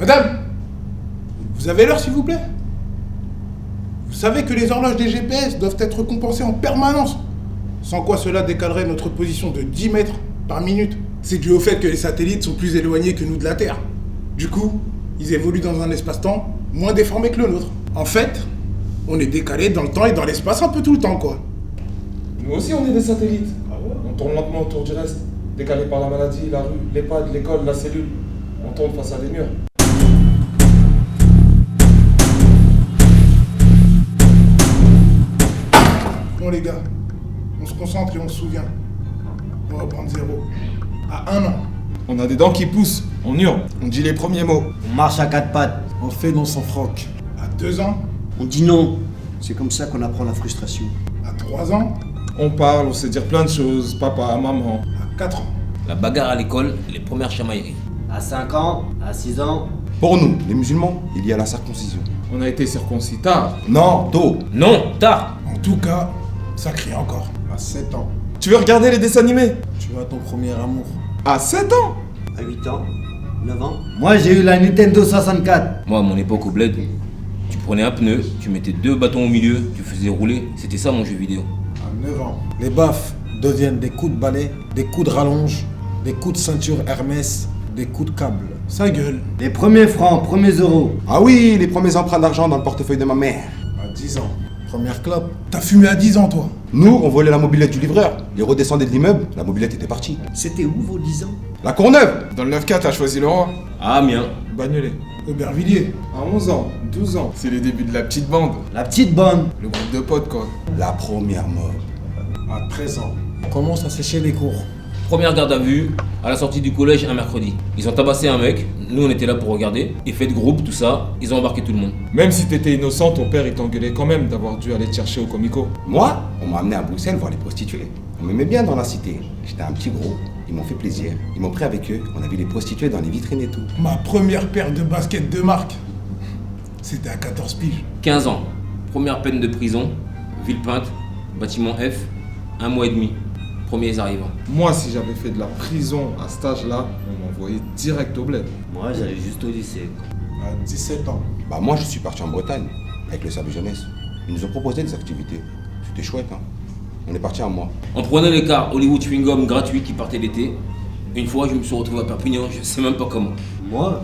Madame, vous avez l'heure s'il vous plaît? Vous savez que les horloges des GPS doivent être compensées en permanence, sans quoi cela décalerait notre position de 10 mètres par minute. C'est dû au fait que les satellites sont plus éloignés que nous de la Terre. Du coup, ils évoluent dans un espace-temps moins déformé que le nôtre. En fait, on est décalé dans le temps et dans l'espace un peu tout le temps, quoi. Nous aussi, on est des satellites. Ah ouais? On tourne lentement autour du reste, décalé par la maladie, la rue, l'EHPAD, l'école, la cellule. On tourne face à des murs. Bon les gars, on se concentre et on se souvient. On va prendre 0. À 1 an. On a des dents qui poussent, on hurle, on dit les premiers mots. On marche à quatre pattes. On fait dans son froc. À 2 ans. On dit non. C'est comme ça qu'on apprend la frustration. À 3 ans. On parle, on sait dire plein de choses, papa, maman. À 4 ans. La bagarre à l'école, les premières chamailleries. À 5 ans, à 6 ans. Pour nous, les musulmans, il y a la circoncision. On a été circoncis tard. Non, tôt. Non, tard. En tout cas, ça crie encore. À 7 ans. Tu veux regarder les dessins animés? Tu as ton premier amour. À 7 ans? À 8 ans. 9 ans. Moi, j'ai eu la Nintendo 64. Moi, à mon époque au bled, tu prenais un pneu, tu mettais 2 bâtons au milieu, tu faisais rouler. C'était ça mon jeu vidéo. À 9 ans. Les baffes deviennent des coups de balai, des coups de rallonge, des coups de ceinture Hermès, des coups de câble. Sa gueule. Les premiers francs, premiers euros. Ah oui, les premiers emprunts d'argent dans le portefeuille de ma mère. À 10 ans. Première clope. T'as fumé à 10 ans, toi. Nous, on volait la mobilette du livreur. Il redescendait de l'immeuble, la mobilette était partie. C'était où vos 10 ans? La Courneuve. Dans le 9-4, t'as choisi le roi. Ah, mien. Bagnolet. Aubervilliers. À 11 ans, 12 ans, c'est les débuts de la petite bande. La petite bonne. Le groupe de potes, quoi. La première mort. À 13 ans. On commence à sécher les cours. Première garde à vue, à la sortie du collège un mercredi. Ils ont tabassé un mec, nous on était là pour regarder. Effet de groupe, tout ça, ils ont embarqué tout le monde. Même si t'étais innocent, ton père il t'engueulait quand même d'avoir dû aller te chercher au comico. Moi, on m'a amené à Bruxelles voir les prostituées. On m'aimait bien dans la cité. J'étais un petit gros. Ils m'ont fait plaisir. Ils m'ont pris avec eux. On a vu les prostituées dans les vitrines et tout. Ma première paire de baskets de marque. C'était à 14 piges. 15 ans, première peine de prison, Villepinte, bâtiment F, 1 mois et demi. Premiers arrivants. Moi, si j'avais fait de la prison à cet âge-là, on m'envoyait direct au bled. Moi, j'allais juste au lycée. À 17 ans. Bah moi, je suis parti en Bretagne avec le service jeunesse. Ils nous ont proposé des activités. C'était chouette, hein. On est parti un mois. On prenait les cars Hollywood Chewing Gum gratuits qui partaient l'été. Une fois, je me suis retrouvé à Perpignan, je sais même pas comment. Moi,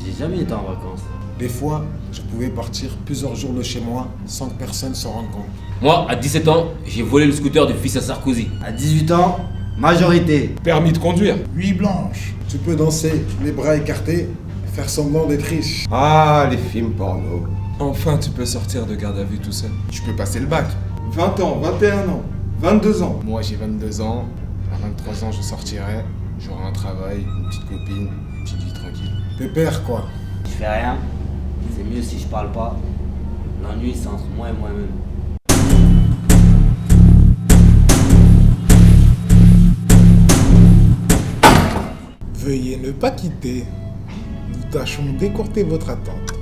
j'ai jamais été en vacances. Des fois, je pouvais partir plusieurs jours de chez moi sans que personne s'en rende compte. Moi, à 17 ans, j'ai volé le scooter du fils à Sarkozy. À 18 ans, majorité. Permis de conduire. Nuit blanche. Tu peux danser les bras écartés, faire semblant d'être riche. Ah, les films porno. Enfin, tu peux sortir de garde à vue tout seul. Tu peux passer le bac. 20 ans, 21 ans, 22 ans. Moi, j'ai 22 ans. À 23 ans, je sortirai. J'aurai un travail, une petite copine, une petite vie tranquille. Pépère, quoi. Je fais rien. C'est mieux si je parle pas. L'ennui, c'est entre moi et moi-même. Veuillez ne pas quitter. Nous tâchons d'écourter votre attente.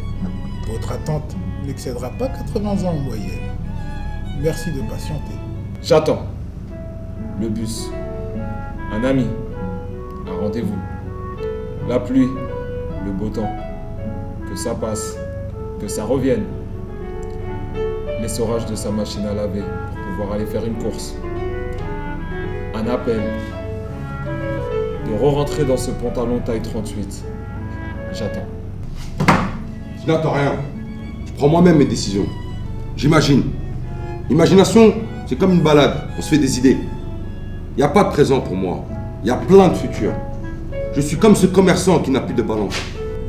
Votre attente n'excédera pas 80 ans en moyenne. Merci de patienter. J'attends. Le bus. Un ami. Un rendez-vous. La pluie. Le beau temps. Que ça passe. Que ça revienne. L'essorage de sa machine à laver pour pouvoir aller faire une course. Un appel. De re-rentrer dans ce pantalon taille 38. J'attends. Je n'attends rien. Je prends moi-même mes décisions. J'imagine. L'imagination, c'est comme une balade. On se fait des idées. Il n'y a pas de présent pour moi. Il y a plein de futurs. Je suis comme ce commerçant qui n'a plus de balance.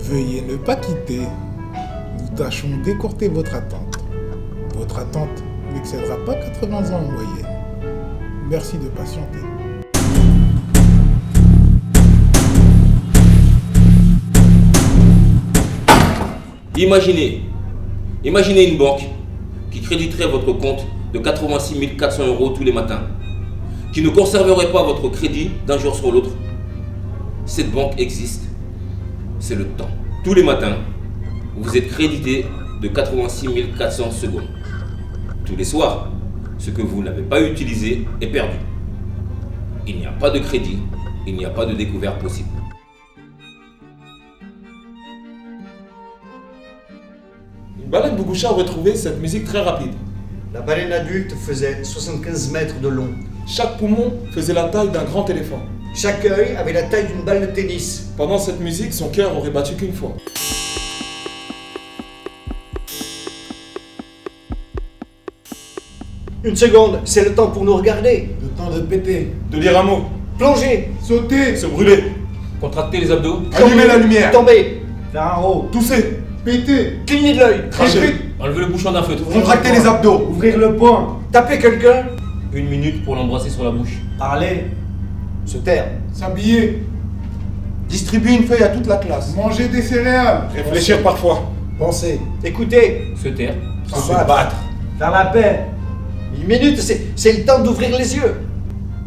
Veuillez ne pas quitter. Nous tâchons d'écourter votre attente. Votre attente n'excédera pas 80 ans en moyenne. Merci de patienter. Imaginez une banque qui créditerait votre compte de 86 400 € tous les matins, qui ne conserverait pas votre crédit d'un jour sur l'autre. Cette banque existe, c'est le temps. Tous les matins, vous êtes crédité de 86 400 secondes. Tous les soirs, ce que vous n'avez pas utilisé est perdu. Il n'y a pas de crédit, il n'y a pas de découverte possible. Une baleine Bougoucha aurait trouvé cette musique très rapide. La baleine adulte faisait 75 mètres de long. Chaque poumon faisait la taille d'un grand éléphant. Chaque œil avait la taille d'une balle de tennis. Pendant cette musique, son cœur aurait battu qu'une fois. Une seconde, c'est le temps pour nous regarder. Le temps de péter. De dire un mot, Plonger, Sauter, se brûler, Contractez les abdos. Allumer la lumière. tomber, Faire un row. tousser, péter, cligner de l'œil, cracher, Enlevez le bouchon d'un feutre. Contracter les abdos. Ouvrir le poing. taper quelqu'un, 1 minute pour l'embrasser sur la bouche. Parler. se taire, s'habiller, Distribuer une feuille à toute la classe. manger des céréales, réfléchir parfois, Penser. écouter. Se taire. se battre. Faire la paix. Une minute, c'est le temps d'ouvrir les yeux.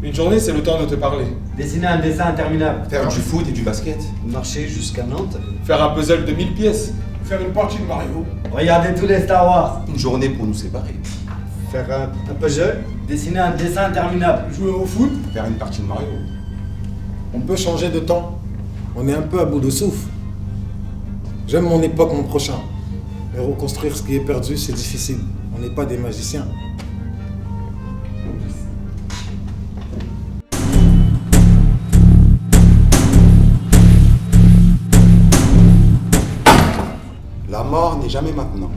Une journée, c'est le temps de te parler. Dessiner un dessin interminable. Faire du foot et du basket. Marcher jusqu'à Nantes. Faire un puzzle de 1000 pièces. faire une partie de Mario, Regarder tous les Star Wars. Une journée pour nous séparer. Faire un puzzle. Dessiner un dessin interminable. jouer au foot, Faire une partie de Mario. On peut changer de temps. On est un peu à bout de souffle. J'aime mon époque, mon prochain. Mais reconstruire ce qui est perdu, c'est difficile. On n'est pas des magiciens. La mort n'est jamais maintenant.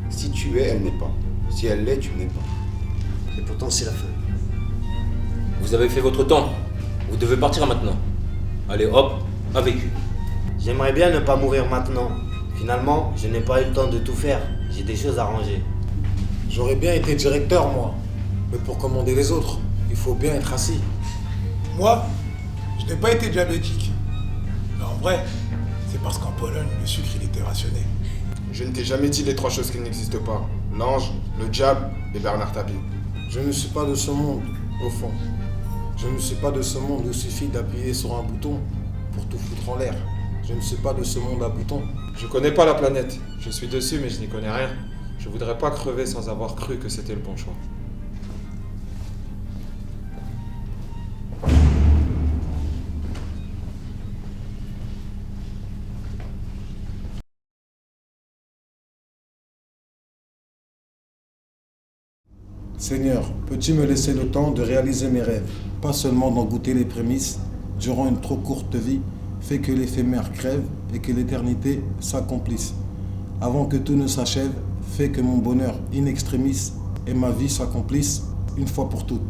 Si tu es, elle n'est pas. Si elle l'est, tu n'es pas. Et pourtant, c'est la fin. Vous avez fait votre temps. Vous devez partir maintenant. Allez hop, avec eux. J'aimerais bien ne pas mourir maintenant. Finalement, je n'ai pas eu le temps de tout faire. J'ai des choses à ranger. J'aurais bien été directeur, moi. Mais pour commander les autres, il faut bien être assis. moi, je n'ai pas été diabétique. Mais en vrai, c'est parce qu'en Pologne, le sucre il était rationné. Je ne t'ai jamais dit les 3 choses qui n'existent pas. L'ange, le diable et Bernard Tapie. Je ne suis pas de ce monde, au fond. Je ne suis pas de ce monde où il suffit d'appuyer sur un bouton pour tout foutre en l'air. Je ne suis pas de ce monde à boutons. Je connais pas la planète. Je suis dessus, mais je n'y connais rien. Je voudrais pas crever sans avoir cru que c'était le bon choix. Seigneur, peux-tu me laisser le temps de réaliser mes rêves, pas seulement d'en goûter les prémices, durant une trop courte vie, fait que l'éphémère crève et que l'éternité s'accomplisse. Avant que tout ne s'achève, fait que mon bonheur in extremis et ma vie s'accomplisse une fois pour toutes.